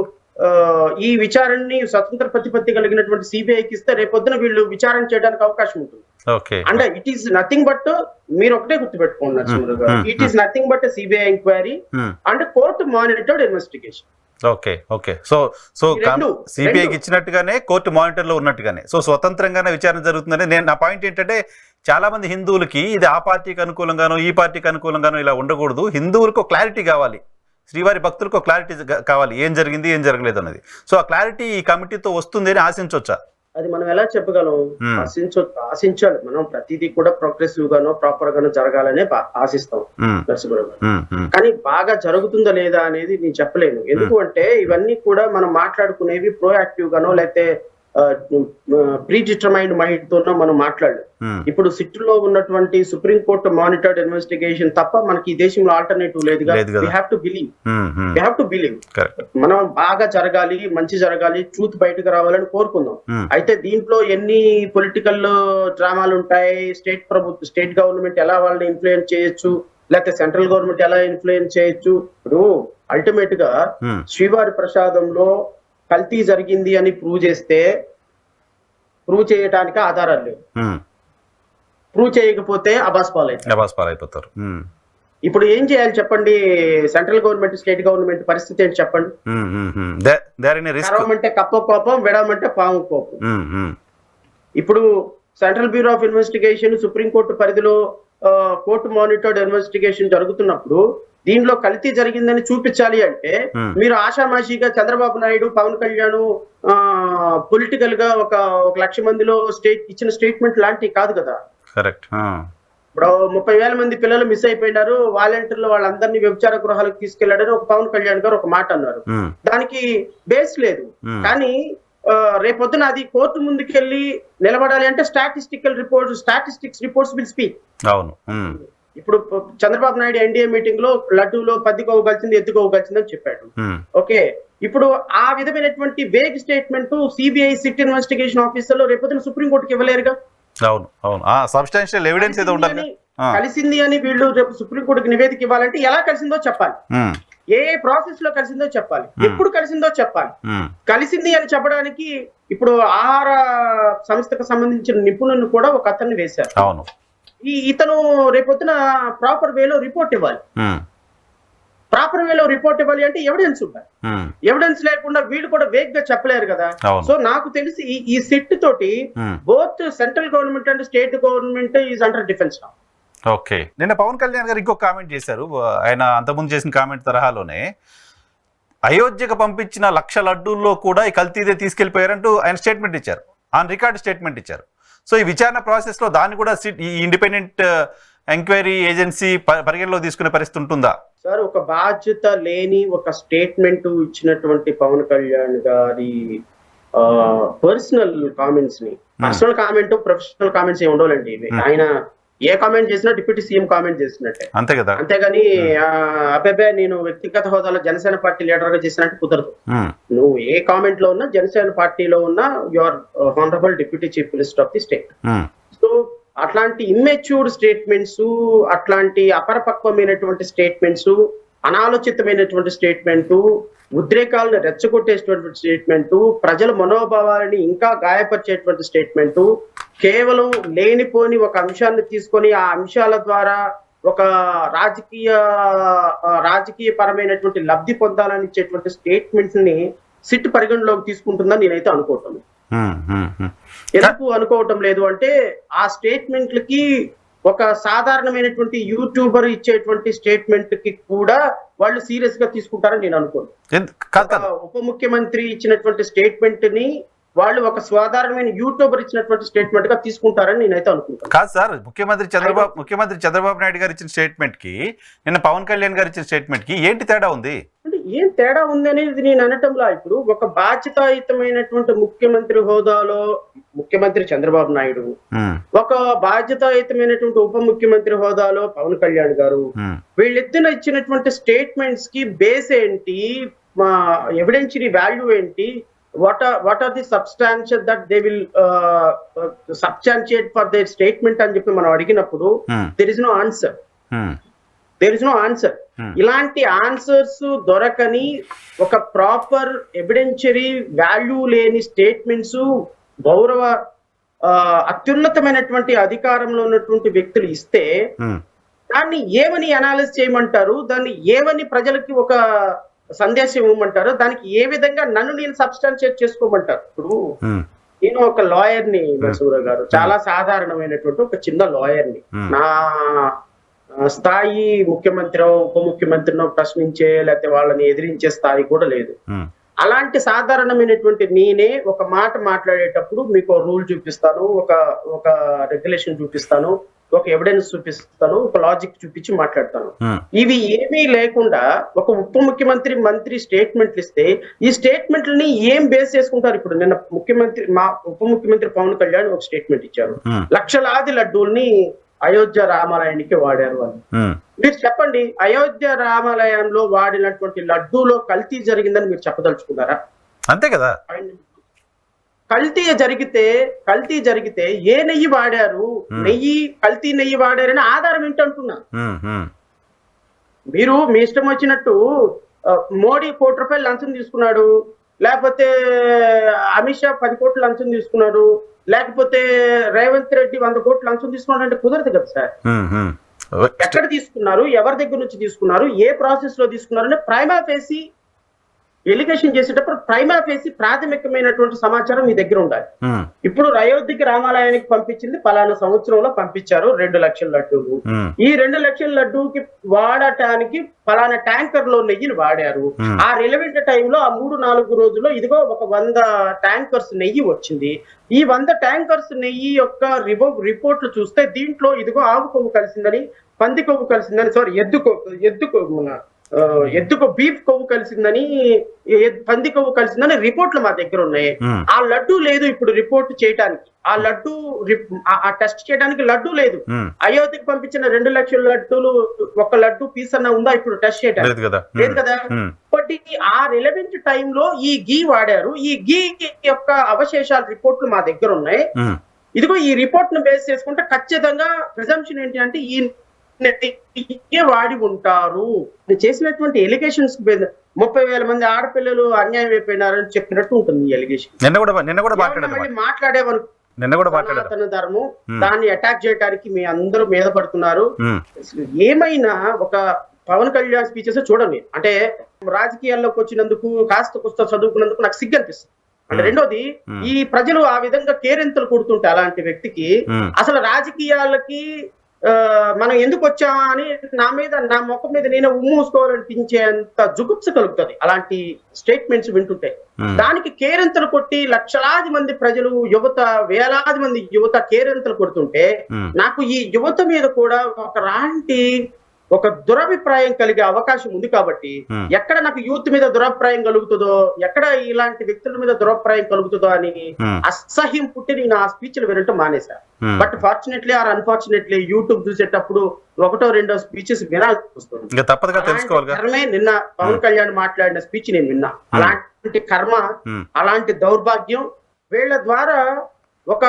ఈ విచారణని స్వతంత్ర ప్రతిపత్తి కలిగినటువంటి సిబిఐకి ఇస్తే రేపొద్దున వీళ్ళు విచారణ చేయడానికి అవకాశం ఉంటుంది. అంటే ఇట్ ఈస్ నథింగ్ బట్, మీరు ఒకటే గుర్తుపెట్టుకోండి నరసింహరావు గారు, it is nothing but CBI enquiry and court monitored investigation. So సిబిఐకి ఇచ్చినట్టుగానే కోర్టు మానిటర్ లో ఉన్నట్టుగానే సో స్వతంత్రంగానే విచారణ జరుగుతుందని నా పాయింట్ ఏంటంటే, చాలా మంది హిందువులకి ఇది ఆ పార్టీకి అనుకూలంగానో ఈ పార్టీకి అనుకూలంగానో ఇలా ఉండకూడదు, హిందువులకు క్లారిటీ కావాలి, శ్రీవారి భక్తులకు క్లారిటీ కావాలి, ఏం జరిగింది ఏం జరగలేదు అనేది. సో ఆ క్లారిటీ ఈ కమిటీతో వస్తుంది అని ఆశించవచ్చా? అది మనం ఎలా చెప్పగలం? ఆశించాలి. మనం ప్రతిదీ కూడా ప్రోగ్రెసివ్ గానో ప్రాపర్ గానో జరగాలనే ఆశిస్తాం నరసింహరావు. కానీ బాగా జరుగుతుందా లేదా అనేది నేను చెప్పలేను. ఎందుకు అంటే ఇవన్నీ కూడా మనం మాట్లాడుకునేవి ప్రోయాక్టివ్ గానో లేకపోతే ప్రీ డిటర్మైన్డ్ మైండ్ తోనో మనం మాట్లాడలేదు. ఇప్పుడు సిట్ లో ఉన్నటువంటి సుప్రీంకోర్టు మానిటర్డ్ ఇన్వెస్టిగేషన్ తప్ప మనకి ఈ దేశంలో ఆల్టర్నేటివ్ లేదుగా. వి హావ్ టు బిలీవ్ మనం బాగా జరగాలి, మంచి జరగాలి, ట్రూత్ బయటకు రావాలని కోరుకుందాం. అయితే దీంట్లో ఎన్ని పొలిటికల్ డ్రామాలు ఉంటాయి, స్టేట్ గవర్నమెంట్ ఎలా వాళ్ళని ఇన్ఫ్లుయెన్స్ చేయొచ్చు, లేకపోతే సెంట్రల్ గవర్నమెంట్ ఎలా ఇన్ఫ్లుయెన్స్ చేయొచ్చు. ఇప్పుడు అల్టిమేట్ గా శ్రీవారి ప్రసాదంలో కల్తీ జరిగింది అని ప్రూవ్ చేయడానికి ఆధారాలు లేవు, ప్రూవ్ చేయకపోతే అబాస్ పాలైపోతారు. ఇప్పుడు ఏం చేయాలి చెప్పండి? సెంట్రల్ గవర్నమెంట్ స్టేట్ గవర్నమెంట్ పరిస్థితి ఏంటి చెప్పండి? కరవమంటే కప్ప కోపం, విడవమంటే పాము కోపం. ఇప్పుడు central bureau of investigation supreme court పరిధిలో కోర్టు మానిటర్డ్ ఇన్వెస్టిగేషన్ జరుగుతున్నప్పుడు దీనిలో కల్తీ జరిగిందని చూపించాలి అంటే మీరు ఆషామాషిగా చంద్రబాబు నాయుడు పవన్ కళ్యాణ్ పొలిటికల్ గా ఒక 1,00,000 మందిలో ఇచ్చిన స్టేట్మెంట్ లాంటివి కాదు కదా. ఇప్పుడు 30,000 మంది పిల్లలు మిస్ అయిపోయినారు, వాలంటీర్లు వాళ్ళందరినీ వ్యభిచార గృహాలకు తీసుకెళ్లాడని ఒక పవన్ కళ్యాణ్ గారు ఒక మాట అన్నారు. దానికి బేస్ లేదు. కానీ రేపొద్దున అది కోర్టు ముందుకెళ్ళి నిలబడాలి అంటే స్టాటిస్టిక్స్ రిపోర్ట్స్ విల్ స్పీక్. ఇప్పుడు చంద్రబాబు నాయుడు ఎన్డీఏ మీటింగ్ లో లడ్డూలో 10 కొవ్వు కలిసింది, ఎద్దు కొవ్వు కలిసింది అని చెప్పాడు. ఓకే, ఇప్పుడు ఆ విధమైనటువంటి vague statement CBI SIT investigation officer లో రేపొద్దున సుప్రీంకోర్టుకి ఇవ్వలేరుగా. కలిసింది అని వీళ్ళు రేపు సుప్రీంకోర్టుకి నివేదిక ఇవ్వాలంటే ఎలా కలిసిందో చెప్పాలి, ఏ ప్రాసెస్ లో కలిసిందో చెప్పాలి, ఎప్పుడు కలిసిందో చెప్పాలి. కలిసింది అని చెప్పడానికి ఇప్పుడు ఆహార సంస్థకు సంబంధించిన నిపుణులను కూడా ఒక అతన్ని వేశారు. అవును. ఇతను రేపొద్దున ప్రాపర్ వేలో రిపోర్ట్ ఇవ్వాలి. ప్రాపర్ వేలో రిపోర్ట్ ఇవ్వాలి అంటే ఎవిడెన్స్ ఉండాలి. ఎవిడెన్స్ లేకుండా వీళ్ళు కూడా వేగ్ గా చెప్పలేరు కదా. సో నాకు తెలిసి ఈ సిట్ తోటి both central government and state government is under defence now. Okay. నిన్న పవన్ కళ్యాణ్ గారు ఇంకొక కామెంట్ చేశారు. ఆయన అంతకుముందు చేసిన కామెంట్ తరహాలోనే అయోధ్యకు పంపించిన 1,00,000 లడ్డూల్లో కూడా ఈ కల్తీదే తీసుకెళ్లిపోయారంటూ ఆయన స్టేట్మెంట్ ఇచ్చారు. ఆన్ రికార్డ్ స్టేట్మెంట్ ఇచ్చారు. సో ఈ విచారణ ప్రాసెస్ లో దాన్ని కూడా ఈ ఇండిపెండెంట్ ఎంక్వైరీ ఏజెన్సీ పరిగణలో తీసుకునే పరిస్థితి ఉంటుందా? సార్, ఒక బాధ్యత లేని ఒక స్టేట్మెంట్ ఇచ్చినటువంటి పవన్ కళ్యాణ్ గారి పర్సనల్ కామెంట్స్ ని, పర్సనల్ కామెంట్ ప్రొఫెషనల్ కామెంట్స్ ఏమి ఉండవులండి. ఆయన ఏ కామెంట్ చేసినా డిప్యూటీ సీఎం కామెంట్ చేసినట్టే, అంతే కదా. అంతేగాని అబ్బాయి నేను వ్యక్తిగత హోదాలో జనసేన పార్టీ లీడర్ గా చేసినట్టు కుదరదు. నువ్వు ఏ కామెంట్ లో ఉన్నా, జనసేన పార్టీలో ఉన్నా, your honourable deputy chief minister of the state. So అట్లాంటి ఇమ్మెచ్యూర్డ్ స్టేట్మెంట్స్, అట్లాంటి అపరపక్వమైనటువంటి స్టేట్మెంట్స్, అనాలోచితమైనటువంటి స్టేట్మెంట్, ఉద్రేకాలను రెచ్చగొట్టేటువంటి స్టేట్మెంట్, ప్రజల మనోభావాలని ఇంకా గాయపరిచేటువంటి స్టేట్మెంట్, కేవలం లేనిపోని ఒక అంశాన్ని తీసుకొని ఆ అంశాల ద్వారా ఒక రాజకీయ పరమైనటువంటి లబ్ధి పొందాలని ఇచ్చేటువంటి స్టేట్మెంట్స్ ని సిట్ పరిగణలోకి తీసుకుంటుందని నేనైతే అనుకోవటం. ఎందుకు అనుకోవటం లేదు అంటే ఆ స్టేట్మెంట్లకి ఒక సాధారణమైనటువంటి యూట్యూబర్ ఇచ్చేటువంటి స్టేట్మెంట్ కి కూడా వాళ్ళు సీరియస్ గా తీసుకుంటారని నేను అనుకోను. ఉప ముఖ్యమంత్రి ఇచ్చినటువంటి స్టేట్మెంట్ ని వాళ్ళు ఒక సాధారణమైన యూట్యూబర్ ఇచ్చినటువంటి స్టేట్మెంట్ గా తీసుకుంటారని నేనైతే అనుకుంటాను. కాదు సార్, ముఖ్యమంత్రి చంద్రబాబు నాయుడు గారు ఇచ్చిన స్టేట్మెంట్ కి నిన్న పవన్ కళ్యాణ్ గారు ఇచ్చిన స్టేట్మెంట్ కి ఏంటి తేడా ఉంది? అంటే ఏం తేడా ఉంది అనేది నేను అనటంలా. ఇప్పుడు ఒక బాధ్యతాయుతమైనటువంటి ముఖ్యమంత్రి హోదాలో ముఖ్యమంత్రి చంద్రబాబు నాయుడు, ఒక బాధ్యతాయుతమైనటువంటి ఉప ముఖ్యమంత్రి హోదాలో పవన్ కళ్యాణ్ గారు, వీళ్ళిద్దరు ఇచ్చినటువంటి స్టేట్మెంట్స్ కి బేస్ ఏంటి, ఎవిడెన్షియరీ వాల్యూ ఏంటి, what are the substantial that they will substantiate for their statement అని చెప్పి మనం అడిగినప్పుడు there is no answer. ఇలాంటి ఆన్సర్స్ దొరకని ఒక ప్రాపర్ ఎవిడెన్షియరీ వాల్యూ లేని స్టేట్మెంట్స్ గౌరవ అత్యున్నతమైనటువంటి అధికారంలో ఉన్నటువంటి వ్యక్తులు ఇస్తే దాన్ని ఏమని అనాలిసిస్ చేయమంటారు, దాన్ని ఏమని ప్రజలకి ఒక సందేశం ఇవ్వమంటారు, దానికి ఏ విధంగా నన్ను నేను సబ్స్టాన్షియేట్ చేసుకోమంటారు. ఇప్పుడు నేను ఒక లాయర్ ని మసూర గారు, చాలా సాధారణమైనటువంటి ఒక చిన్న లాయర్ ని, నా స్థాయి ముఖ్యమంత్రి ఉప ముఖ్యమంత్రినో ప్రశ్నించే లేకపోతే వాళ్ళని ఎదిరించే స్థాయి కూడా లేదు. అలాంటి సాధారణమైనటువంటి నేనే ఒక మాట మాట్లాడేటప్పుడు మీకు రూల్ చూపిస్తాను, ఒక రెగ్యులేషన్ చూపిస్తాను, ఒక ఎవిడెన్స్ చూపిస్తాను, ఒక లాజిక్ చూపించి మాట్లాడతాను. ఇవి ఏమీ లేకుండా ఒక ఉప మంత్రి స్టేట్మెంట్లు ఇస్తే ఈ స్టేట్మెంట్లని ఏం బేస్ చేసుకుంటారు? ఇప్పుడు నిన్న ఉప ముఖ్యమంత్రి పవన్ కళ్యాణ్ ఒక స్టేట్మెంట్ ఇచ్చారు, లక్షలాది లడ్డూల్ని అయోధ్య రామాలయానికి వాడారు అని. మీరు చెప్పండి, అయోధ్య రామాలయంలో వాడినటువంటి లడ్డూలో కల్తీ జరిగిందని మీరు చెప్పదలుచుకున్నారా? అంతే కదా. కల్తీ జరిగితే ఏ నెయ్యి వాడారు, కల్తీ నెయ్యి వాడారని ఆధారం ఏంటంటున్నా. మీరు మీ ఇష్టం వచ్చినట్టు మోడీ 1 కోటి రూపాయలు లంచం తీసుకున్నాడు, లేకపోతే అమిత్ షా 10 కోట్లు లంచం తీసుకున్నారు, లేకపోతే రేవంత్ రెడ్డి 100 కోట్లు లంచం తీసుకున్నాడు అంటే కుదరదు కదా సార్. ఎక్కడ తీసుకున్నారు, ఎవరి దగ్గర నుంచి తీసుకున్నారు, ఏ ప్రాసెస్ లో తీసుకున్నారు అంటే ప్రైమా ఫేసి ఎలిగేషన్ చేసేటప్పుడు ప్రైమా ఫేసి ప్రాథమికమైనటువంటి సమాచారం మీ దగ్గర ఉండాలి. ఇప్పుడు అయోధ్యకి రామాలయానికి పంపించింది పలానా సంవత్సరంలో పంపించారు 2 లక్షల లడ్డూలు. ఈ 2 లక్షల లడ్డూకి వాడటానికి పలానా ట్యాంకర్ లో నెయ్యిని వాడారు. ఆ రిలవెంట్ టైంలో ఆ 3-4 రోజుల్లో ఇదిగో ఒక 100 ట్యాంకర్స్ నెయ్యి వచ్చింది. ఈ 100 ట్యాంకర్స్ నెయ్యి యొక్క రిపోర్ట్లు చూస్తే దీంట్లో ఇదిగో ఆవు కొవ్వు కలిసిందని, పంది కొవ్వు కలిసిందని, సారీ ఎద్దుకు బీఫ్ కొవ్వు కలిసిందని, పంది కొవ్వు కలిసిందని రిపోర్ట్లు మా దగ్గర ఉన్నాయి. ఆ లడ్డు లేదు ఇప్పుడు రిపోర్ట్ చేయడానికి, ఆ టెస్ట్ చేయడానికి లడ్డు లేదు. అయోధ్యకి పంపించిన 2 లక్షల లడ్డూలు ఒక లడ్డు పీస్ అన్న ఉందా ఇప్పుడు టెస్ట్ చేయడానికి? లేదు కదా. బట్ ఆ రిలవెంట్ టైంలో ఈ గీ వాడారు. ఈ గీ యొక్క అవశేషాల రిపోర్ట్లు మా దగ్గర ఉన్నాయి. ఇదిగో ఈ రిపోర్ట్ ను బేస్ చేసుకుంటే ఖచ్చితంగా ప్రిజంప్షన్ ఏంటి అంటే ఈ వాడి ఉంటారు. చేసినటువంటి ఎలిగేషన్స్ 30,000 మంది ఆడపిల్లలు అన్యాయం అయిపోయినారని చెప్పినట్టు ఉంటుంది ఈ ఎలిగేషన్. నిన్న కూడా మాట్లాడారు సనాతన ధర్మం దాన్ని అటాక్ చేయడానికి మీ అందరూ మీద పడుతున్నారు. ఏమైనా ఒక పవన్ కళ్యాణ్ స్పీచెస్ చూడండి, అంటే రాజకీయాల్లోకి వచ్చినందుకు కాస్త కుస్త చదువుకున్నందుకు నాకు సిగ్గు అనిపిస్తుంది. అంటే రెండోది, ఈ ప్రజలు ఆ విధంగా కేరింతలు కొడుతుంటే అలాంటి వ్యక్తికి అసలు రాజకీయాలకి మనం ఎందుకు వచ్చామా అని నా ముఖం మీద నేనే ఉమ్మూసుకోవాలనిపించేంత జుగుప్స కలుగుతుంది అలాంటి స్టేట్మెంట్స్ వింటుంటే. దానికి కేరింతలు కొట్టి లక్షలాది మంది ప్రజలు, యువత, వేలాది మంది యువత కేరింతలు కొడుతుంటే నాకు ఈ యువత మీద కూడా ఒక దురభిప్రాయం కలిగే అవకాశం ఉంది. కాబట్టి ఎక్కడ నాకు యూత్ మీద దురభిప్రాయం కలుగుతుందో, ఎక్కడ ఇలాంటి వ్యక్తుల మీద దురభిప్రాయం కలుగుతుందో అని అసహ్యం పుట్టి నేను ఆ స్పీచ్లు వినటం మానేశా. But fortunately or unfortunately YouTube చూసేటప్పుడు 1-2 స్పీచెస్ వినాల్సి వస్తుంది. నిన్న పవన్ కళ్యాణ్ మాట్లాడిన స్పీచ్ నేను విన్నా. అలాంటి కర్మ, అలాంటి దౌర్భాగ్యం, వీళ్ళ ద్వారా ఒక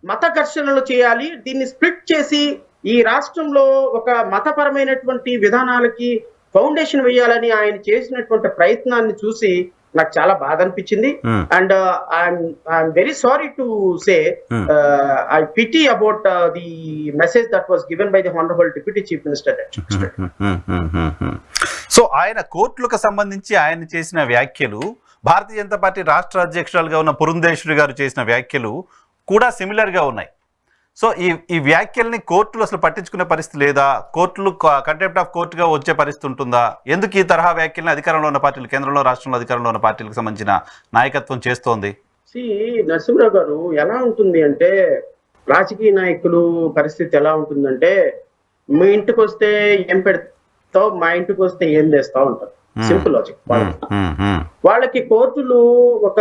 మత ఘర్షణలు చేయాలి, దీన్ని స్ప్లిట్ చేసి ఈ రాష్ట్రంలో ఒక మతపరమైనటువంటి విధానాలకి ఫౌండేషన్ వేయాలని ఆయన చేసినటువంటి ప్రయత్నాన్ని చూసి నాకు చాలా బాధ అనిపించింది. And I'm very sorry to say I pity about the message that was given by the honourable deputy chief minister. So ఆయన కోర్టులకు సంబంధించి ఆయన చేసిన వ్యాఖ్యలు, భారతీయ జనతా పార్టీ రాష్ట్ర అధ్యక్షురాలుగా ఉన్న పురంధేశ్వరి గారు చేసిన వ్యాఖ్యలు కూడా సిమిలర్ గా ఉన్నాయి. సో ఈ వ్యాఖ్యల్ని కోర్టులు అసలు పట్టించుకునే పరిస్థితి లేదా? కోర్టులు కంటెంప్ట్ ఆఫ్ కోర్టుగా వచ్చే పరిస్థితి ఉంటుందా? ఎందుకు ఈ తరహా వ్యాఖ్యల్ని అధికారంలో ఉన్న పార్టీలు, కేంద్రంలో, రాష్ట్రంలో అధికారంలో ఉన్న పార్టీలకు సంబంధించిన నాయకత్వం చేస్తోంది? నరసింహరావు గారు, ఎలా ఉంటుంది అంటే రాజకీయ నాయకులు పరిస్థితి ఎలా ఉంటుందంటే, మీ ఇంటికి వస్తే ఏం పెడతావు, మా ఇంటికి వస్తే ఏం చేస్తావు అంటారు. Simple logic. వాళ్ళకి కోర్టులు ఒక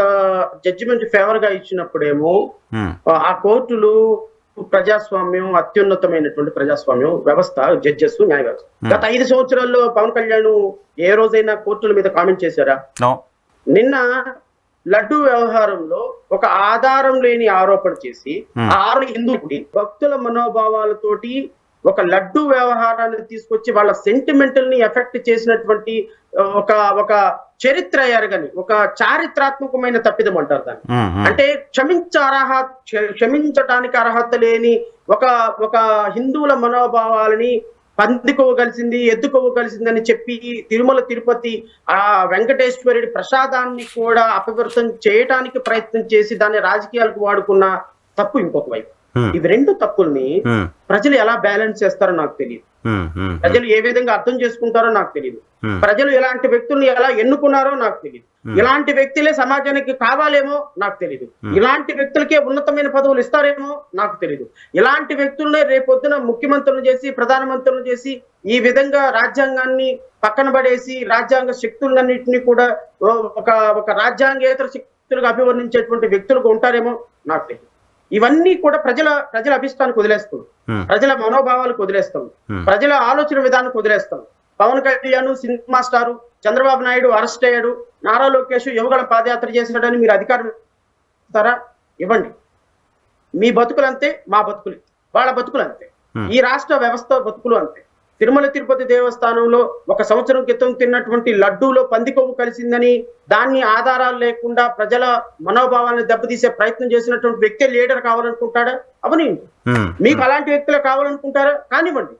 జడ్జిమెంట్ ఫేవర్ గా ఇచ్చినప్పుడేమో ఆ కోర్టులు ప్రజాస్వామ్యం, అత్యున్నతమైనటువంటి ప్రజాస్వామ్యం వ్యవస్థ, జడ్జెస్, న్యాయ వ్యవస్థ. గత 5 సంవత్సరాల్లో పవన్ కళ్యాణ్ ఏ రోజైనా కోర్టుల మీద కామెంట్ చేశారా? నిన్న లడ్డూ వ్యవహారంలో ఒక ఆధారం లేని ఆరోపణ చేసి హిందూ భక్తుల మనోభావాలతోటి ఒక లడ్డూ వ్యవహారాన్ని తీసుకొచ్చి వాళ్ళ సెంటిమెంటల్ ని ఎఫెక్ట్ చేసినటువంటి ఒక చరిత్ర ఎరగని, ఒక చారిత్రాత్మకమైన తప్పిదం అంటారు దాన్ని. అంటే క్షమించడానికి అర్హత లేని ఒక హిందువుల మనోభావాలని పందికోవగలిసింది, ఎద్దుకోవగలిసిందని చెప్పి తిరుమల తిరుపతి ఆ వెంకటేశ్వరుడి ప్రసాదాన్ని కూడా అపవిత్రం చేయడానికి ప్రయత్నం చేసి దాన్ని రాజకీయాలకు వాడుకున్న తప్పు ఇంకొక వైపు. ఇవి 2 తప్పుల్ని ప్రజలు ఎలా బ్యాలెన్స్ చేస్తారో నాకు తెలియదు. ప్రజలు ఏ విధంగా అర్థం చేసుకుంటారో నాకు తెలియదు. ప్రజలు ఇలాంటి వ్యక్తుల్ని ఎలా ఎన్నుకున్నారో నాకు తెలియదు. ఇలాంటి వ్యక్తులే సమాజానికి కావాలేమో నాకు తెలియదు. ఇలాంటి వ్యక్తులకే ఉన్నతమైన పదవులు ఇస్తారేమో నాకు తెలియదు. ఇలాంటి వ్యక్తులనే రేపొద్దున ముఖ్యమంత్రులు చేసి, ప్రధానమంత్రులు చేసి, ఈ విధంగా రాజ్యాంగాన్ని పక్కన పడేసి రాజ్యాంగ శక్తులన్నింటినీ కూడా ఒక రాజ్యాంగేతర శక్తులుగా అభివర్ణించేటువంటి వ్యక్తులుగా ఉంటారేమో నాకు తెలియదు. ఇవన్నీ కూడా ప్రజల అభిష్టానికి వదిలేస్తాం, ప్రజల మనోభావాలకు వదిలేస్తాం, ప్రజల ఆలోచన విధానానికి వదిలేస్తాం. Pawan Kalyan cinema star, Chandrababu Naidu arrest అయ్యాడు, నారా లోకేష్ యువగళ పాదయాత్ర చేసినాడని మీరు అధికారం ఇస్తారా? ఇవ్వండి. మీ బతుకులు అంతే, మా బతుకులు, వాళ్ళ బతుకులు అంతే, ఈ రాష్ట్ర వ్యవస్థ బతుకులు అంతే. తిరుమల తిరుపతి దేవస్థానంలో 1 సంవత్సరం క్రితం తిన్నటువంటి లడ్డూలో పందికొవ్వు కలిసిందని దాన్ని ఆధారాలు లేకుండా ప్రజల మనోభావాలను దెబ్బతీసే ప్రయత్నం చేసినటువంటి వ్యక్తి లీడర్ కావాలనుకుంటాడా? అవనివ్వండి. మీకు అలాంటి వ్యక్తులు కావాలనుకుంటారా? కానివ్వండి.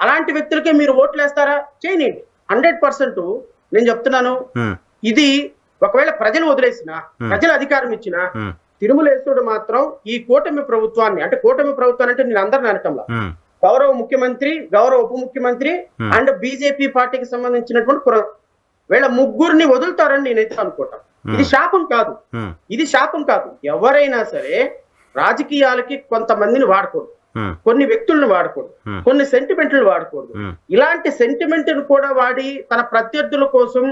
అలాంటి వ్యక్తులకే మీరు ఓట్లు వేస్తారా? చేయనివ్వండి. 100% నేను చెప్తున్నాను. ఇది ఒకవేళ ప్రజలు వదిలేసినా, ప్రజలు అధికారం ఇచ్చినా, తిరుమలేశ్వరుడు మాత్రం ఈ కూటమి ప్రభుత్వాన్ని, అంటే కూటమి ప్రభుత్వాన్ని అంటే నేను అందరిని అనటంలా, గౌరవ ముఖ్యమంత్రి, గౌరవ ఉప ముఖ్యమంత్రి అండ్ బీజేపీ పార్టీకి సంబంధించినటువంటి వీళ్ళ ముగ్గురిని వదులుతారని నేనైతే అనుకుంటాను. ఇది శాపం కాదు, ఇది శాపం కాదు. ఎవరైనా సరే రాజకీయాలకి కొంతమందిని వాడకూడదు, కొన్ని వ్యక్తులను వాడకూడదు, కొన్ని సెంటిమెంట్లు వాడకూడదు. ఇలాంటి సెంటిమెంట్ కూడా వాడి తన ప్రత్యర్థుల కోసం,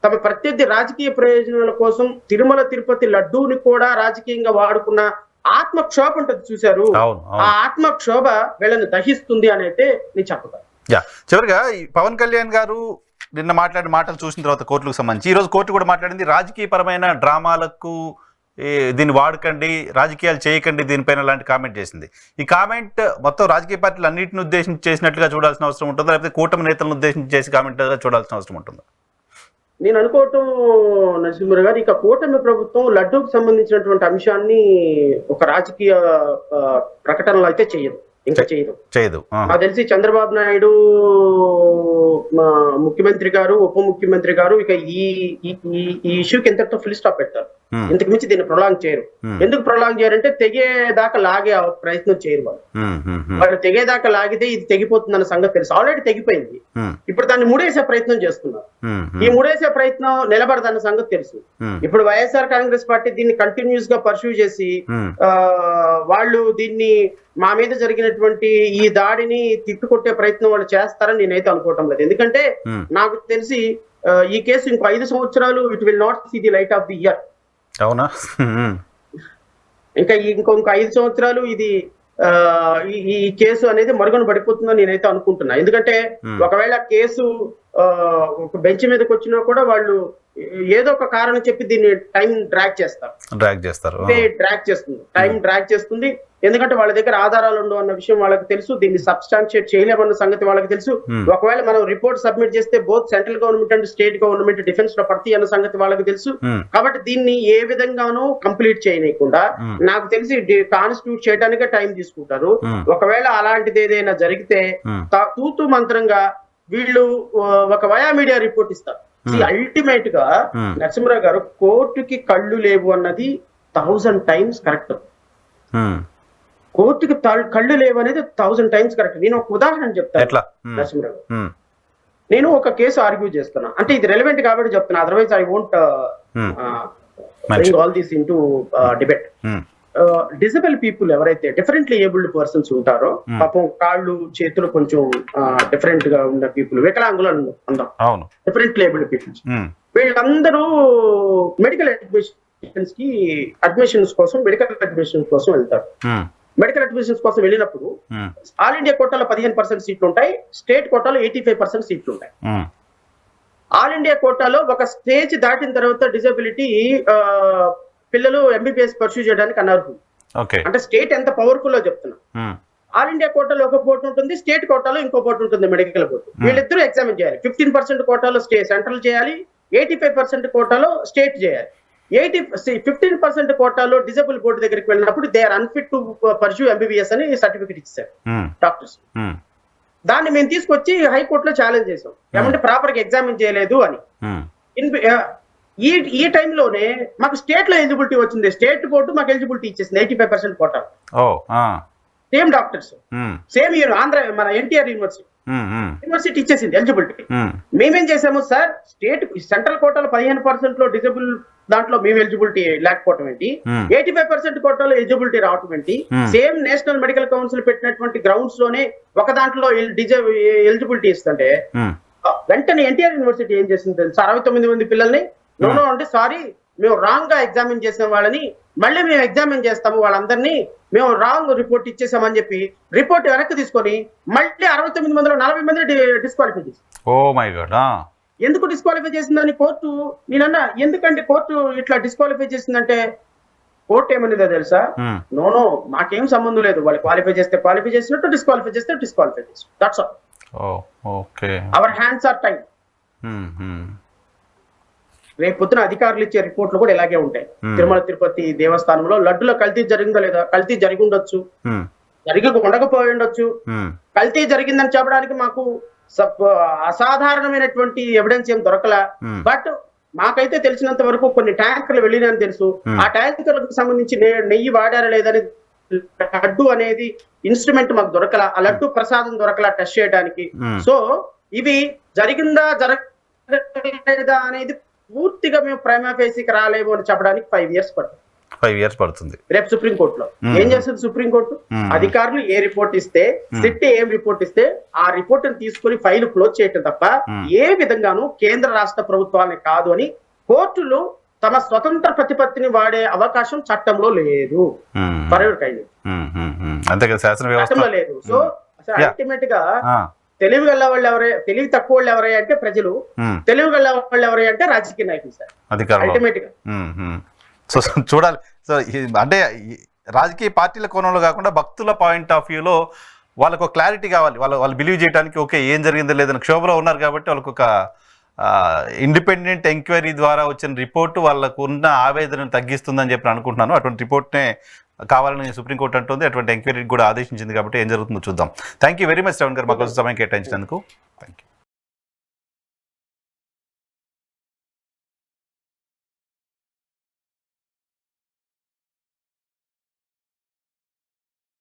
తమ ప్రత్యర్థి రాజకీయ ప్రయోజనాల కోసం తిరుమల తిరుపతి లడ్డూని కూడా రాజకీయంగా వాడుకున్న ఆత్మక్షోభ ఉంటుంది చూశారు. ఆ ఆత్మక్షోభ వీళ్ళని దహిస్తుంది అని అయితే నేను చెప్తాను. చివరిగా పవన్ కళ్యాణ్ గారు నిన్న మాట్లాడిన మాటలు చూసిన తర్వాత కోర్టులకు సంబంధించి ఈ రోజు కోర్టు కూడా మాట్లాడింది, రాజకీయ పరమైన డ్రామాలకు దీన్ని వాడకండి, రాజకీయాలు చేయకండి దీనిపైన లాంటి కామెంట్ చేసింది. ఈ కామెంట్ మొత్తం రాజకీయ పార్టీలు అన్నింటిని ఉద్దేశించి చేసినట్లుగా చూడాల్సిన అవసరం ఉంటుందా, లేకపోతే కూటమి నేతలను ఉద్దేశించి చేసి కామెంట్ చూడాల్సిన అవసరం ఉంటుందా? నేను అనుకోవటం నరసింహరావు గారు, ఇక కూటమి ప్రభుత్వం లడ్డూకి సంబంధించినటువంటి అంశాన్ని ఒక రాజకీయ ప్రకటనలు అయితే చేయదు, ఇంకా చేయదు. నాకు తెలిసి చంద్రబాబు నాయుడు ముఖ్యమంత్రి గారు, ఉప ముఖ్యమంత్రి గారు ఇక ఈ ఇష్యూకి ఎంతటితో ఫుల్ స్టాప్ పెడతారు. ఇంతకు మించి దీన్ని ప్రొలాంగ్ చేయరు. ఎందుకు ప్రొలాంగ్ చేయరంటే తెగేదాకా లాగే ప్రయత్నం చేయరు వాళ్ళు తెగేదాకా లాగితే ఇది తెగిపోతుందన్న సంగతి తెలుసు, ఆల్రెడీ తెగిపోయింది. ఇప్పుడు దాన్ని ముడేసే ప్రయత్నం చేస్తున్నారు. ఈ ముడేసే ప్రయత్నం నిలబడదన్న సంగతి తెలుసు. ఇప్పుడు వైఎస్ఆర్ కాంగ్రెస్ పార్టీ దీన్ని కంటిన్యూస్ గా పర్సూ చేసి వాళ్ళు దీన్ని మా మీద జరిగినటువంటి ఈ దాడిని తిప్పికొట్టే ప్రయత్నం వాళ్ళు చేస్తారని నేనైతే అనుకోవటం లేదు. ఎందుకంటే నాకు తెలిసి ఈ కేసు ఇంకో 5 సంవత్సరాలు it will not see the light of the year. అవునా? ఇంకొక 5 సంవత్సరాలు ఇది ఈ కేసు అనేది మరుగున పడిపోతుందని నేనైతే అనుకుంటున్నా. ఎందుకంటే ఒకవేళ కేసు ఒక బెంచ్ మీదకి వచ్చినా కూడా వాళ్ళు ఏదో ఒక కారణం చెప్పి దీన్ని టైం డ్రాగ్ చేస్తుంది. ఎందుకంటే వాళ్ళ దగ్గర ఆధారాలు ఉండవు అన్న విషయం వాళ్ళకి తెలుసు. దీన్ని సబ్స్టాన్షియేట్ చేయలేమన్న సంగతి వాళ్ళకి తెలుసు. ఒకవేళ మనం రిపోర్ట్ సబ్మిట్ చేస్తే both central government and state government defence లో పడతాయి అన్న సంగతి వాళ్ళకి తెలుసు. కాబట్టి దీన్ని ఏ విధంగానూ కంప్లీట్ చేయనీయకుండా నాకు తెలిసి కాన్స్టిట్యూట్ చేయడానికే టైం తీసుకుంటారు. ఒకవేళ అలాంటిది ఏదైనా జరిగితే తూతు మంత్రంగా వీళ్ళు ఒక వయా మీడియా రిపోర్ట్ ఇస్తారు. అల్టిమేట్ గా నరసింహరావు గారు, కోర్టుకి కళ్ళు లేవు అన్నది 1000 times కరెక్ట్. కోర్టుకి కళ్ళు లేవు అనేది 1000 times కరెక్ట్. నేను ఒక ఉదాహరణ చెప్తాను నరసింహరావు. నేను ఒక కేసు ఆర్గ్యూ చేస్తున్నా, అంటే ఇది రెలవెంట్ కాబట్టి చెప్తున్నా, otherwise I won't bring all this into debate. Disable people ఎవరైతే డిఫరెంట్లీ ఏబుల్డ్ పర్సన్స్ ఉంటారో, పాపం కాళ్ళు చేతులు కొంచెం డిఫరెంట్ గా ఉన్న పీపుల్, వికలాంగులు అందాం, డిఫరెంట్లీ ఏబుల్డ్ పీపుల్స్, వీళ్ళందరూ మెడికల్ అడ్మిషన్స్ కోసం వెళ్తారు. మెడికల్ అడ్మిషన్స్ కోసం వెళ్ళినప్పుడు ఆల్ ఇండియా కోటాలో 15% సీట్లు ఉంటాయి, స్టేట్ కోటాలో 85% సీట్లు ఉంటాయి. ఆల్ ఇండియా కోటాలో ఒక స్టేజ్ దాటిన తర్వాత డిజబిలిటీ పిల్లలు ఎంబీబీఎస్ పర్సూ చేయడానికి అనర్హులు. అంటే స్టేట్ ఎంత పవర్ఫుల్ లో చెప్తున్నా. ఆల్ ఇండియా కోటాలో ఒక పోటీ ఉంటుంది, స్టేట్ కోటాలో ఇంకో పోటీ ఉంటుంది, మెడికల్ పోటీ. వీళ్ళిద్దరూ ఎగ్జామిన్ చేయాలి. 15% కోటాలో సెంట్రల్ చేయాలి, 85% కోటాలో స్టేట్ చేయాలి. 15% కోటాలో డిజబుల్ బోర్డు దగ్గరికి వెళ్ళినప్పుడు they are unfit to pursue MBBS అని సర్టిఫికేట్ ఇచ్చారు డాక్టర్స్. దాన్ని మేము తీసుకొచ్చి హైకోర్టులో ఛాలెంజ్ చేసాం, ఏమంటే ప్రాపర్ గా ఎగ్జామిన్ చేయలేదు అని. ఈ టైంలోనే మాకు స్టేట్ లో ఎలిజిబిలిటీ వచ్చింది. స్టేట్ బోర్డు మాకు ఎలిజిబిలిటీ ఇచ్చేసింది 85% quota. Same doctors, same Andhra మన ఎన్టీఆర్ యూనివర్సిటీ ఇచ్చేసింది ఎలిజిబిలిటీ. మేమేం చేసాము సార్, సెంట్రల్ కోటాలో 15% లో డిజబుల్ దాంట్లో మేము ఎలిజిబిలిటీ లేకపోవటం ఏంటి, 85% కోటాలో ఎలిజిబిలిటీ రావటం ఏంటి, సేమ్ నేషనల్ మెడికల్ కౌన్సిల్ పెట్టినటువంటి గ్రౌండ్స్ లోనే ఒక దాంట్లో ఎలిజిబిలిటీ ఇస్తుంటే వెంటనే ఎన్టీఆర్ యూనివర్సిటీ ఏం చేసింది తెలుసు, 69 మంది పిల్లల్ని నో అంటే సారీ మేము రాంగ్ గా ఎగ్జామిన్ చేసిన వాళ్ళని మళ్ళీ మేము ఎగ్జామిన్ చేస్తాము, వాళ్ళందరినీ మేము రాంగ్ రిపోర్ట్ ఇచ్చేసామని చెప్పి రిపోర్ట్ వెనక్కి తీసుకొని మళ్ళీ 69 మందిలో 40 మందిని డిస్క్వాలిఫై చేసింది. ఎందుకు డిస్క్వాలిఫై చేసిందని కోర్టు, నేనన్నా ఎందుకంటే కోర్టు ఇట్లా డిస్క్వాలిఫై చేసిందంటే కోర్టు ఏమన్నదో తెలుసా, నో మాకేం సంబంధం లేదు, వాళ్ళు క్వాలిఫై చేస్తే క్వాలిఫై చేసినట్టు, డిస్క్వాలిఫై చేస్తే డిస్క్వాలిఫై చేసినట్టు, that's all. Our hands are tied. రేపు పొద్దున అధికారులు ఇచ్చే రిపోర్ట్లు కూడా ఇలాగే ఉంటాయి. తిరుమల తిరుపతి దేవస్థానంలో లడ్డులో కల్తీ జరిగిందో లేదా, కల్తీ జరిగి ఉండొచ్చు, ఉండకపోయి ఉండొచ్చు. కల్తీ జరిగిందని చెప్పడానికి మాకు అసాధారణమైనటువంటి ఎవిడెన్స్ ఏం దొరకలా. బట్ మాకైతే తెలిసినంత వరకు కొన్ని ట్యాంకర్లు వెళ్ళినని తెలుసు. ఆ ట్యాంకర్లకు సంబంధించి నెయ్యి వాడారా లేదని, లడ్డు అనేది ఇన్స్ట్రుమెంట్ మాకు దొరకలా, ఆ లడ్డు ప్రసాదం దొరకలా టెస్ట్ చేయడానికి. సో ఇవి జరిగిందా జరగలేదా అనేది పూర్తిగా మేము ప్రైమా ఫేసీకి రాలేము అని చెప్పడానికి 5 years పడుతుంది. రేపు సుప్రీంకోర్టులో ఏం చేస్తుంది సుప్రీంకోర్టు, అధికారులు ఏ రిపోర్ట్ ఇస్తే, సిట్ ఏం రిపోర్ట్ ఇస్తే ఆ రిపోర్ట్ తీసుకుని ఫైల్ క్లోజ్ చేయటం తప్ప ఏ విధంగానూ కేంద్ర రాష్ట్ర ప్రభుత్వాన్ని కాదు అని కోర్టులు తమ స్వతంత్ర ప్రతిపత్తిని వాడే అవకాశం చట్టంలో లేదు. చట్టంలో లేదు. సో అల్టిమేట్ గా తెలివి గల వాళ్ళు ఎవరై, తెలివి తక్కువ వాళ్ళు ఎవరై అంటే ప్రజలు, తెలివి గల వాళ్ళు ఎవరై అంటే రాజకీయ నాయకులు సార్ అల్టిమేట్ గా. సో చూడాలి. సో అంటే రాజకీయ పార్టీల కోణంలో కాకుండా భక్తుల పాయింట్ ఆఫ్ వ్యూలో వాళ్ళకు క్లారిటీ కావాలి, వాళ్ళు బిలీవ్ చేయడానికి ఓకే ఏం జరిగిందో లేదని క్షోభలో ఉన్నారు కాబట్టి వాళ్ళకు ఒక ఇండిపెండెంట్ ఎంక్వైరీ ద్వారా వచ్చిన రిపోర్టు వాళ్ళకు ఉన్న ఆవేదనను తగ్గిస్తుందని చెప్పి అనుకుంటున్నాను. అటువంటి రిపోర్ట్నే కావాలని సుప్రీంకోర్టు అంటుంది. అటువంటి ఎంక్వైరీకి కూడా ఆదేశించింది కాబట్టి ఏం జరుగుతుందో చూద్దాం. Thank you very much Shravan గారు, మాకు సమయం కేటాయించినందుకు.